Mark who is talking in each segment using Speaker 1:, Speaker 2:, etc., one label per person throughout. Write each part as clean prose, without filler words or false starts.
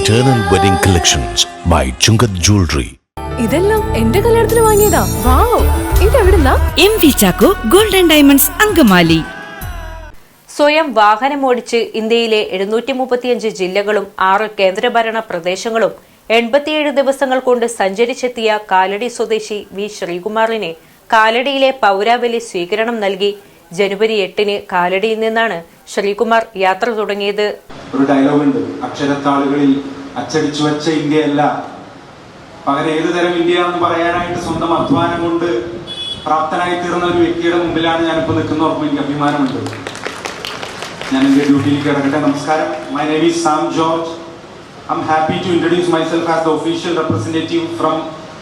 Speaker 1: Eternal Wedding Collections by Chungat Jewelry.
Speaker 2: ഇതെല്ലാം എന്റെ കല്യാണത്തിന് വാങ്ങിയതാ. വാവ്, ഇതെവിടുന്നാ?
Speaker 3: MV Chacko golden diamonds Angamaly.
Speaker 4: സ്വയം വാഹനമോടിച്ച് ഇന്ത്യയിലെ 735 ജില്ലകളും 6 കേന്ദ്രഭരണ പ്രദേശങ്ങളും 87 ദിവസങ്ങൾ കൊണ്ട് സഞ്ചരിച്ചെത്തിയ കാലടി സ്വദേശി വി ശ്രീകുമാറിനെ കാലടിയിലെ പൗരാവലി സ്വീകരണം നൽകി. ജനുവരി 8-ന് കാലടിയിൽ നിന്നാണ് ശ്രീകുമാർ യാത്ര തുടങ്ങിയത്.
Speaker 5: ഒരു ഡയലോഗുണ്ട്, അക്ഷരത്താളുകളിൽ അച്ചടിച്ചു വെച്ച ഇന്ത്യയല്ല, പകരം ഏത് തരം ഇന്ത്യയാണെന്ന് പറയാനായിട്ട് സ്വന്തം അധ്വാനം കൊണ്ട് പ്രാപ്തനായി തീർന്ന ഒരു വ്യക്തിയുടെ മുമ്പിലാണ് ഞാനിപ്പോൾ നിൽക്കുന്ന ഓർമ്മ എനിക്ക് അഭിമാനമുണ്ട്. ഞാൻ എൻ്റെ ഡ്യൂട്ടിയിലേക്ക് കിടക്കട്ടെ. നമസ്കാരം. My name is Sam George. I am happy to introduce myself as the official representative from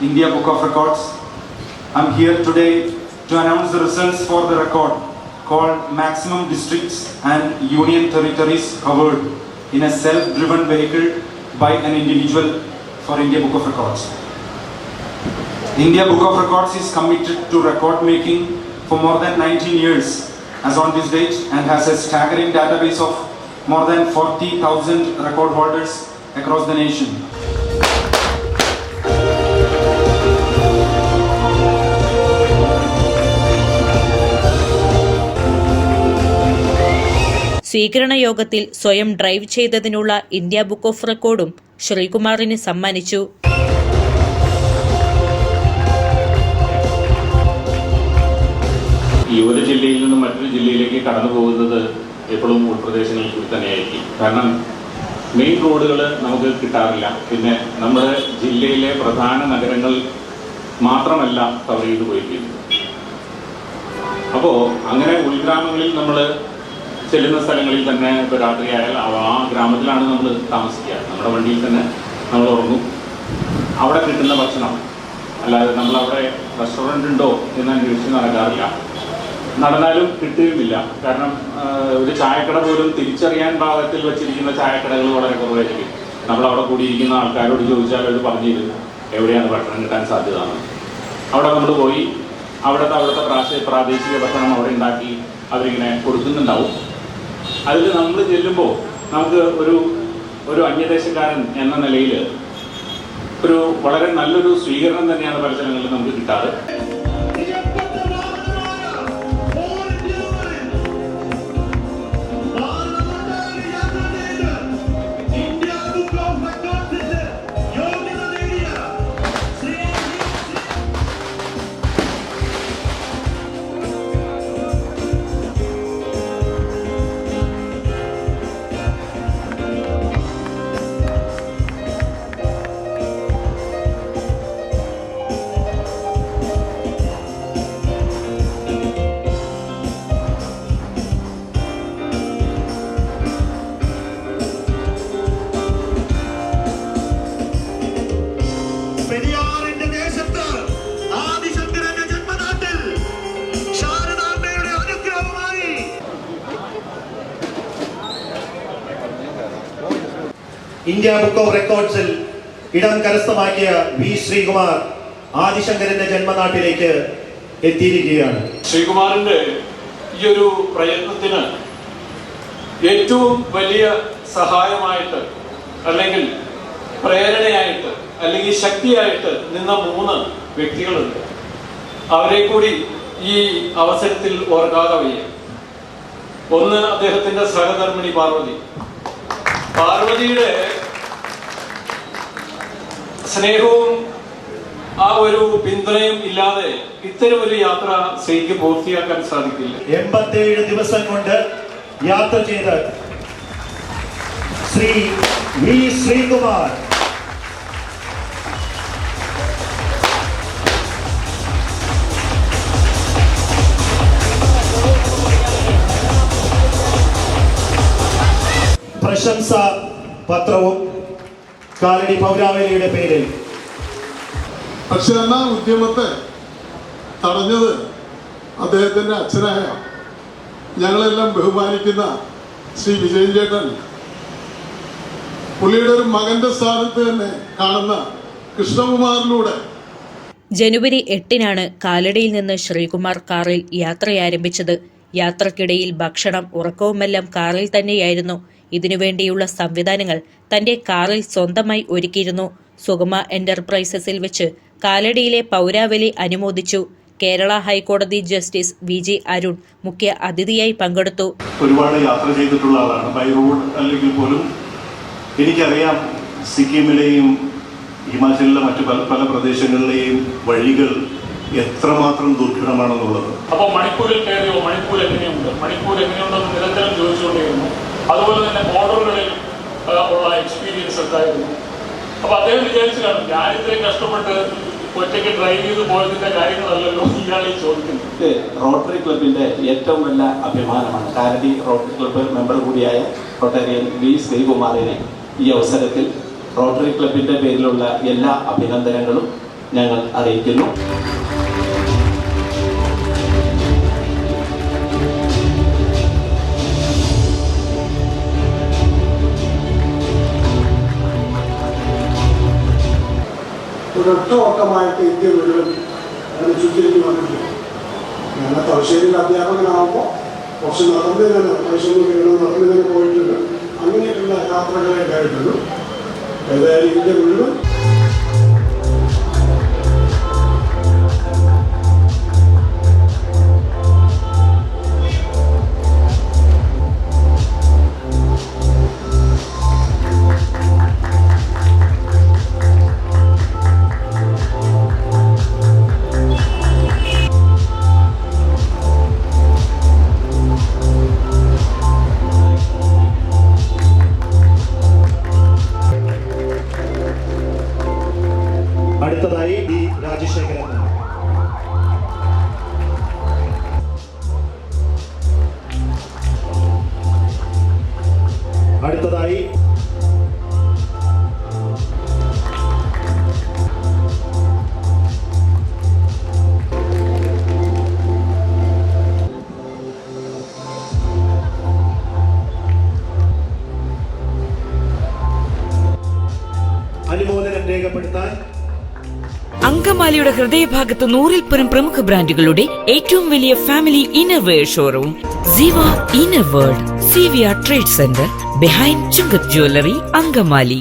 Speaker 5: India Book of Records. I am here today to announce the results for the record called Maximum Districts and Union Territories Covered in a Self-Driven Vehicle by an Individual for India Book of Records. India Book of Records is committed to record making for more than 19 years as on this date and has a staggering database of more than 40,000 record holders across the nation.
Speaker 4: സ്വീകരണ യോഗത്തിൽ സ്വയം drive ചെയ്തതിനുള്ള India book of റെക്കോർഡും ശ്രീകുമാറിന് സമ്മാനിച്ചു.
Speaker 6: ഈ ഒരു ജില്ലയിൽ നിന്നും മറ്റൊരു ജില്ലയിലേക്ക് കടന്നു പോകുന്നത് എപ്പോഴും ഉൾപ്രദേശങ്ങളിൽ കൂടി തന്നെയായിരിക്കും. കാരണം മെയിൻ റോഡുകൾ നമുക്ക് കിട്ടാറില്ല. പിന്നെ നമ്മുടെ ജില്ലയിലെ പ്രധാന നഗരങ്ങൾ മാത്രമല്ല കവർ ചെയ്ത് പോയിരിക്കുന്നത്. അപ്പോൾ അങ്ങനെ ഉൾഗ്രാമങ്ങളിൽ നമ്മൾ ചെല്ലുന്ന സ്ഥലങ്ങളിൽ തന്നെ ഇപ്പോൾ രാത്രിയായാൽ ആ ഗ്രാമത്തിലാണ് നമ്മൾ താമസിക്കുക. നമ്മുടെ വണ്ടിയിൽ തന്നെ നമ്മൾ ഉറങ്ങും. അവിടെ കിട്ടുന്ന ഭക്ഷണം, അല്ലാതെ നമ്മളവിടെ റെസ്റ്റോറൻ്റ് ഉണ്ടോ എന്ന് അന്വേഷിച്ച് നടക്കാറില്ല. നടന്നാലും കിട്ടുകയുമില്ല. കാരണം ഒരു ചായക്കട പോലും തിരിച്ചറിയാൻ പാകത്തിൽ വെച്ചിരിക്കുന്ന ചായക്കടകൾ വളരെ കുറവായിരിക്കും. നമ്മളവിടെ കൂടിയിരിക്കുന്ന ആൾക്കാരോട് ചോദിച്ചാൽ അവർ പറഞ്ഞു തരും എവിടെയാണ് ഭക്ഷണം കിട്ടാൻ സാധ്യത. അവിടെ നമ്മൾ പോയി അവിടുത്തെ പ്രാദേശിക ഭക്ഷണം അവിടെ ഉണ്ടാക്കി അവരിങ്ങനെ കൊടുക്കുന്നുണ്ടാവും. അതിൽ നമ്മൾ ചെല്ലുമ്പോൾ നമുക്ക് ഒരു അന്യദേശക്കാരൻ എന്ന നിലയിൽ ഒരു വളരെ നല്ലൊരു സ്വീകരണം തന്നെയാണ് പല സ്ഥലങ്ങളിലും നമുക്ക് കിട്ടാറ്.
Speaker 7: ഇന്ത്യ ബുക്ക് ഓഫ് റെക്കോർഡ്സിൽ ഇടം കരസ്ഥമാക്കിയ വി ശ്രീകുമാർ ആദിശങ്കരന്റെ ജന്മനാട്ടിലേക്ക് എത്തിയിരിക്കുകയാണ്.
Speaker 6: ശ്രീകുമാറിന്റെ ഈ ഒരു പ്രയത്നത്തിന് ഏറ്റവും വലിയ സഹായമായിട്ട്, അല്ലെങ്കിൽ പ്രേരണയായിട്ട്, അല്ലെങ്കിൽ ശക്തിയായിട്ട് നിന്ന 3 വ്യക്തികളുണ്ട്. അവരെ കൂടി ഈ അവസരത്തിൽ ഓർക്കാതെ വയ്യ. ഒന്ന്, അദ്ദേഹത്തിന്റെ സഹധർമ്മിണി പാർവതിയുടെ സ്നേഹവും ആ ഒരു പിന്തുണയും ഇല്ലാതെ ഇത്തരം ഒരു യാത്ര ശരിക്കും പൂർത്തിയാക്കാൻ സാധിക്കില്ല.
Speaker 7: 87 ദിവസം കൊണ്ട് യാത്ര ചെയ്ത് ശ്രീ വി ശ്രീകുമാർ പ്രശംസ പത്രവും കാലടി പൗരാവലിയുടെ പേരിൽ.
Speaker 8: പക്ഷെ എന്നാ ഉദ്യമത്തെ തടഞ്ഞത് അദ്ദേഹത്തിന്റെ അച്ഛനായ ഞങ്ങളെല്ലാം ബഹുമാനിക്കുന്ന ശ്രീ വിജയൻ ചേട്ടൻ, പുള്ളിയുടെ ഒരു മകന്റെ സ്ഥാനത്ത് തന്നെ കാണുന്ന കൃഷ്ണകുമാറിലൂടെ.
Speaker 4: ജനുവരി 8-നാണ് കാലടിയിൽ നിന്ന് ശ്രീകുമാർ കാറിൽ യാത്രയാരംഭിച്ചത്. യാത്രക്കിടയിൽ ഭക്ഷണം, ഉറക്കവുമെല്ലാം കാറിൽ തന്നെയായിരുന്നു. ഇതിനുവേണ്ടിയുള്ള സംവിധാനങ്ങൾ തന്റെ കാറിൽ സ്വന്തമായി ഒരുക്കിയിരുന്നു. സുഗമ എന്റർപ്രൈസസിൽ വെച്ച് കാലടിയിലെ പൗരാവലി അനുമോദിച്ചു. കേരള ഹൈക്കോടതി ജസ്റ്റിസ് VG അരുൺ മുഖ്യ അതിഥിയായി പങ്കെടുത്തു.
Speaker 7: ഒരുപാട് യാത്ര ചെയ്തിട്ടുള്ള ആളാണ്. ബൈ റോഡ് അല്ലെങ്കിൽ പോലും എനിക്കറിയാം സിക്കിമിലെയും ഹിമാചലിലെ മറ്റു പല പ്രദേശങ്ങളിലെയും വഴികൾ എത്രമാത്രം ദുർഘടമാണെന്നുള്ളത്.
Speaker 6: അപ്പോൾ മണിപ്പൂരിൽ കയറിയോ, മണിപ്പൂർ എങ്ങനെയുണ്ട്, മണിപ്പൂർ എങ്ങനെയുണ്ടെന്ന് നിരന്തരം ചോദിച്ചുകൊണ്ടിരുന്നു. അതുപോലെ തന്നെ ബോർഡറുകളിൽ ഉള്ള എക്സ്പീരിയൻസ് എന്തായിരുന്നു. അപ്പോൾ അദ്ദേഹം വിചാരിച്ചു കാണും, ഞാൻ ഇത്രയും കഷ്ടപ്പെട്ട് ഒറ്റയ്ക്ക് ഡ്രൈവ് ചെയ്ത് പോയതിന്റെ കാര്യങ്ങളല്ലല്ലോ ഇയാൾ ഈ ചോദിക്കുന്നത്.
Speaker 5: റോട്ടറി ക്ലബിന്റെ ഏറ്റവും വലിയ അഭിമാനമാണ്. കാലടി റോട്ടറി ക്ലബ്ബ് മെമ്പർ കൂടിയായ റോട്ടറിയൻ V ശ്രീകുമാറിനെ ഈ അവസരത്തിൽ റോട്ടറി ക്ലബിന്റെ പേരിലുള്ള എല്ലാ അഭിനന്ദനങ്ങളും ഞങ്ങൾ അറിയിക്കുന്നു.
Speaker 8: ഒരൊറ്റ ഓട്ടമായിട്ട് ഇന്ത്യ മുഴുവൻ അങ്ങനെ ചുറ്റിരിഞ്ഞ് വന്നിട്ടില്ല. ഞാൻ തലശ്ശേരിയിൽ അധ്യാപകനാകുമ്പോൾ കുറച്ച് നടന്നിങ്ങനെ നടന്നിങ്ങനെ പോയിട്ടുണ്ട്. അങ്ങനെയുള്ള യാത്രകളെ ഉണ്ടായിട്ടുള്ളൂ. ഏതായാലും ഇന്ത്യ മുഴുവൻ
Speaker 7: അടുത്തതായി D. രാജശേഖരൻ. അടുത്തതായി അനുമോദനം രേഖപ്പെടുത്താൻ
Speaker 3: അങ്കമാലിയുടെ ഹൃദയഭാഗത്ത് 100-ൽ പരം പ്രമുഖ ബ്രാൻഡുകളുടെ ഏറ്റവും വലിയ family innerwear showroom Ziva inner world CVR trade centre behind Chungath jewellery, Angamaly.